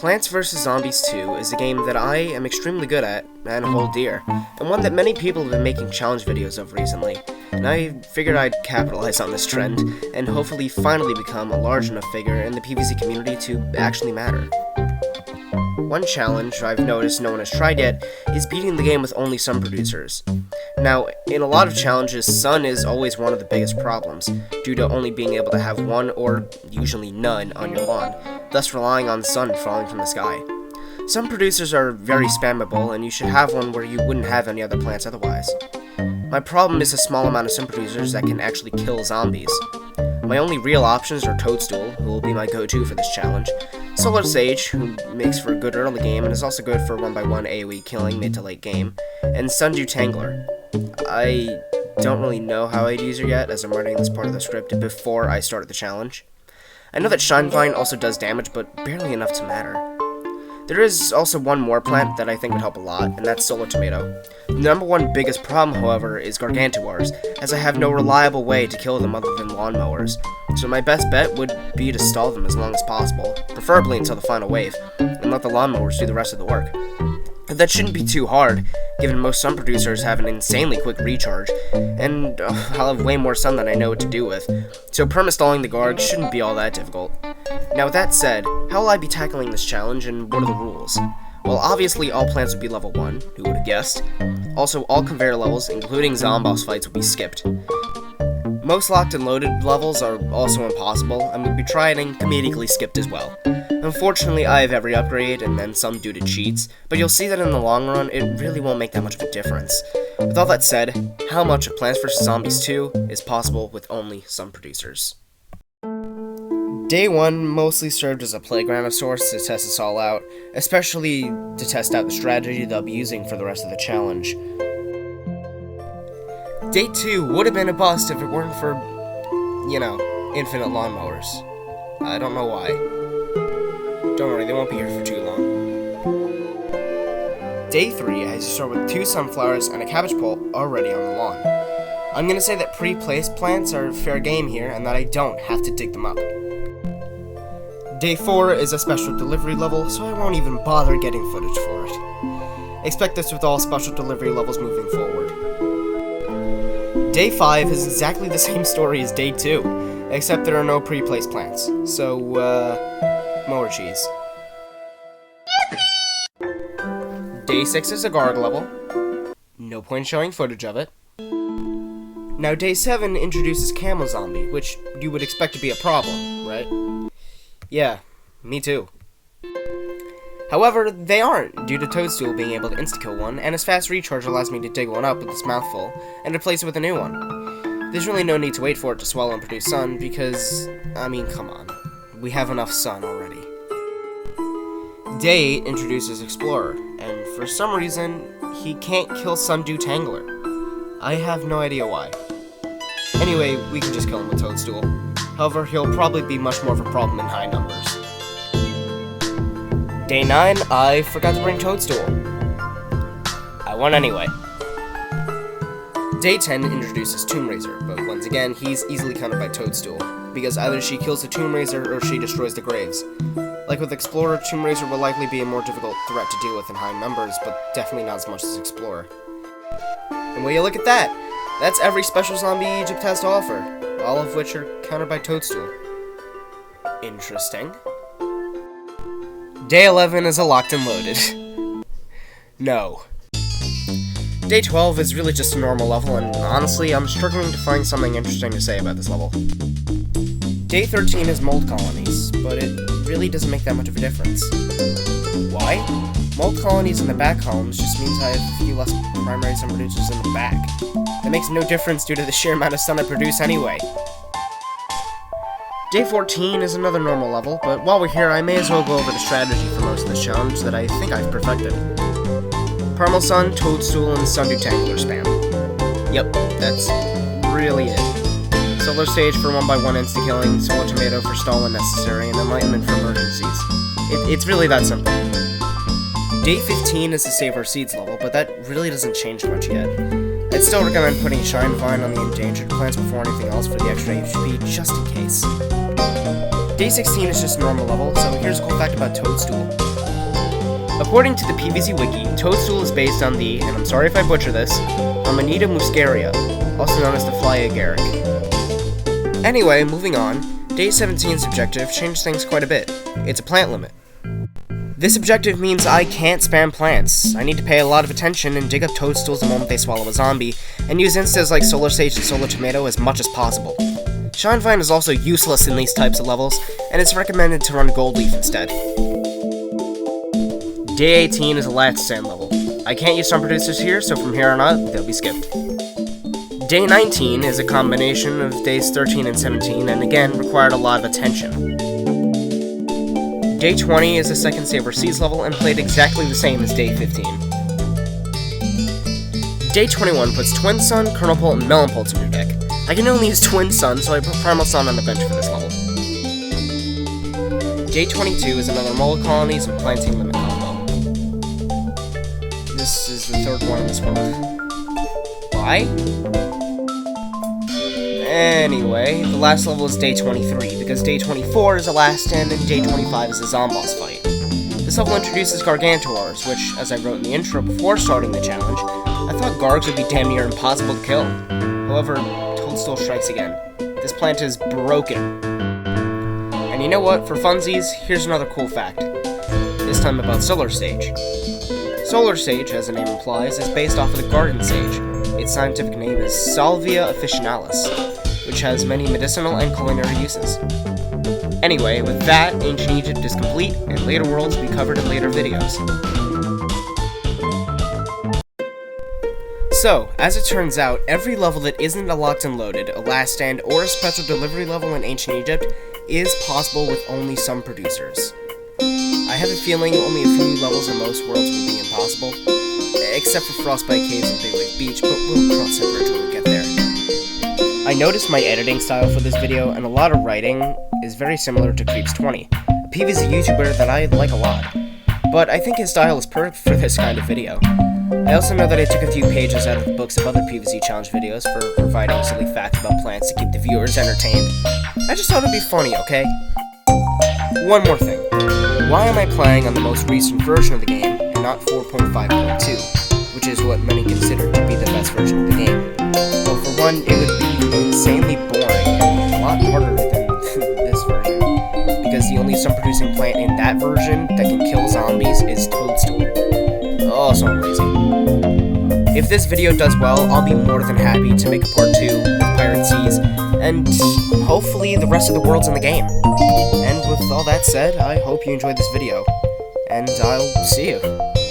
Plants vs. Zombies 2 is a game that I am extremely good at and hold dear, and one that many people have been making challenge videos of recently, and I figured I'd capitalize on this trend, and hopefully finally become a large enough figure in the PvZ community to actually matter. One challenge I've noticed no one has tried yet is beating the game with only sun producers. Now, in a lot of challenges, sun is always one of the biggest problems, due to only being able to have one or usually none on your lawn, thus relying on sun falling from the sky. Sun producers are very spammable, and you should have one where you wouldn't have any other plants otherwise. My problem is a small amount of sun producers that can actually kill zombies. My only real options are Toadstool, who will be my go-to for this challenge, Solar Sage, who makes for a good early game and is also good for 1x1 AoE killing mid to late game, and Sundew Tangler. I don't really know how I'd use her yet, as I'm writing this part of the script before I start the challenge. I know that Shinevine also does damage, but barely enough to matter. There is also one more plant that I think would help a lot, and that's Solar Tomato. The number one biggest problem, however, is Gargantuars, as I have no reliable way to kill them other than lawnmowers, so my best bet would be to stall them as long as possible, preferably until the final wave, and let the lawnmowers do the rest of the work. That shouldn't be too hard, given most sun producers have an insanely quick recharge, and I'll have way more sun than I know what to do with, so perma-stalling the Garg shouldn't be all that difficult. Now with that said, how will I be tackling this challenge, and what are the rules? Well, obviously all plants would be level 1, who would have guessed. Also, all conveyor levels, including Zomboss fights, would be skipped. Most locked and loaded levels are also impossible, and would be tried and comedically skipped as well. Unfortunately, I have every upgrade, and then some due to cheats, but you'll see that in the long run, it really won't make that much of a difference. With all that said, how much of Plants vs. Zombies 2 is possible with only sun producers? Day 1 mostly served as a playground of sorts to test us all out, especially to test out the strategy they'll be using for the rest of the challenge. Day 2 would have been a bust if it weren't for, infinite lawnmowers. I don't know why. Don't worry, they won't be here for too long. Day 3 has you start with 2 sunflowers and a cabbage pole already on the lawn. I'm gonna say that pre-placed plants are fair game here and that I don't have to dig them up. Day 4 is a special delivery level, so I won't even bother getting footage for it. Expect this with all special delivery levels moving forward. Day 5 is exactly the same story as Day 2, except there are no pre-placed plants, so, more cheese. Day 6 is a Garg level. No point showing footage of it. Now Day 7 introduces Camel Zombie, which you would expect to be a problem, right? Yeah, me too. However, they aren't, due to Toadstool being able to insta-kill one, and his fast recharge allows me to dig one up with its mouth full, and replace it with a new one. There's really no need to wait for it to swallow and produce sun, because, come on. We have enough sun already. Day 8 introduces Explorer, and for some reason, he can't kill Sundew Tangler. I have no idea why. Anyway, we can just kill him with Toadstool. However, he'll probably be much more of a problem in high numbers. Day 9, I forgot to bring Toadstool. I won anyway. Day 10 introduces Tomb Raiser, but once again, he's easily countered by Toadstool, because either she kills the Tomb Raiser or she destroys the graves. Like with Explorer, Tomb Raiser will likely be a more difficult threat to deal with in high numbers, but definitely not as much as Explorer. And will you look at that? That's every special zombie Egypt has to offer, all of which are countered by Toadstool. Interesting. Day 11 is a locked and loaded. No. Day 12 is really just a normal level, and honestly, I'm struggling to find something interesting to say about this level. Day 13 is mold colonies, but it really doesn't make that much of a difference. Why? Mold colonies in the back columns just means I have a few less primary sun producers in the back. That makes no difference due to the sheer amount of sun I produce anyway. Day 14 is another normal level, but while we're here, I may as well go over the strategy for most of this challenge that I think I've perfected. Parmelsun, Toadstool, and Sundew Tangler spam. Yep, that's really it. Solar Sage for 1x1 insta-killing, Solar Tomato for stall when necessary, and Enlightenment for emergencies. It's really that simple. Day 15 is the Save Our Seeds level, but that really doesn't change much yet. I'd still recommend putting Shinevine on the endangered plants before anything else for the extra HP, just in case. Day 16 is just normal level, so here's a cool fact about Toadstool. According to the PvZ Wiki, Toadstool is based on the, and I'm sorry if I butcher this, Amanita muscaria, also known as the fly agaric. Anyway, moving on, Day 17's objective changed things quite a bit. It's a plant limit. This objective means I can't spam plants. I need to pay a lot of attention and dig up toadstools the moment they swallow a zombie, and use instas like Solar Sage and Solar Tomato as much as possible. Shine Vine is also useless in these types of levels, and it's recommended to run Gold Leaf instead. Day 18 is a last stand level. I can't use some producers here, so from here on out, they'll be skipped. Day 19 is a combination of days 13 and 17, and again, required a lot of attention. Day 20 is a second Saber Seas level and played exactly the same as Day 15. Day 21 puts Twin Sun, Kernel Pult, and Melon Pulse in your deck. I can only use Twin Sun, so I put Primal Sun on the bench for this level. Day 22 is another Mola Colonies and Planting Limit combo. This is the third one in this world. Why? Anyway, the last level is Day 23, because Day 24 is a last stand and Day 25 is a Zomboss fight. This level introduces Gargantuars, which, as I wrote in the intro before starting the challenge, I thought Gargs would be damn near impossible to kill. However, Toadstool strikes again. This plant is broken. And you know what, for funsies, here's another cool fact. This time about Solar Sage. Solar Sage, as the name implies, is based off of the Garden Sage. Its scientific name is Salvia officinalis, which has many medicinal and culinary uses. Anyway, with that, Ancient Egypt is complete, and later worlds will be covered in later videos. So, as it turns out, every level that isn't a Locked and Loaded, a Last Stand, or a Special Delivery level in Ancient Egypt is possible with only some producers. I have a feeling only a few levels in most worlds will be impossible, except for Frostbite Caves and Big Lake Beach, but we'll cross that bridge when we get there. I noticed my editing style for this video, and a lot of writing is very similar to Creeps20, a PvZ YouTuber that I like a lot. But I think his style is perfect for this kind of video. I also know that I took a few pages out of the books of other PvZ challenge videos for providing silly facts about plants to keep the viewers entertained. I just thought it'd be funny, okay? One more thing. Why am I playing on the most recent version of the game and not 4.5.2, which is what many consider to be the best version of the game? Well, for one, it would be insanely boring and a lot harder than this version, because the only sun-producing plant in that version that can kill zombies is Toadstool. Oh, so I'm lazy. If this video does well, I'll be more than happy to make a part 2 with Pirate Seas, and hopefully the rest of the worlds in the game. And with all that said, I hope you enjoyed this video, and I'll see you.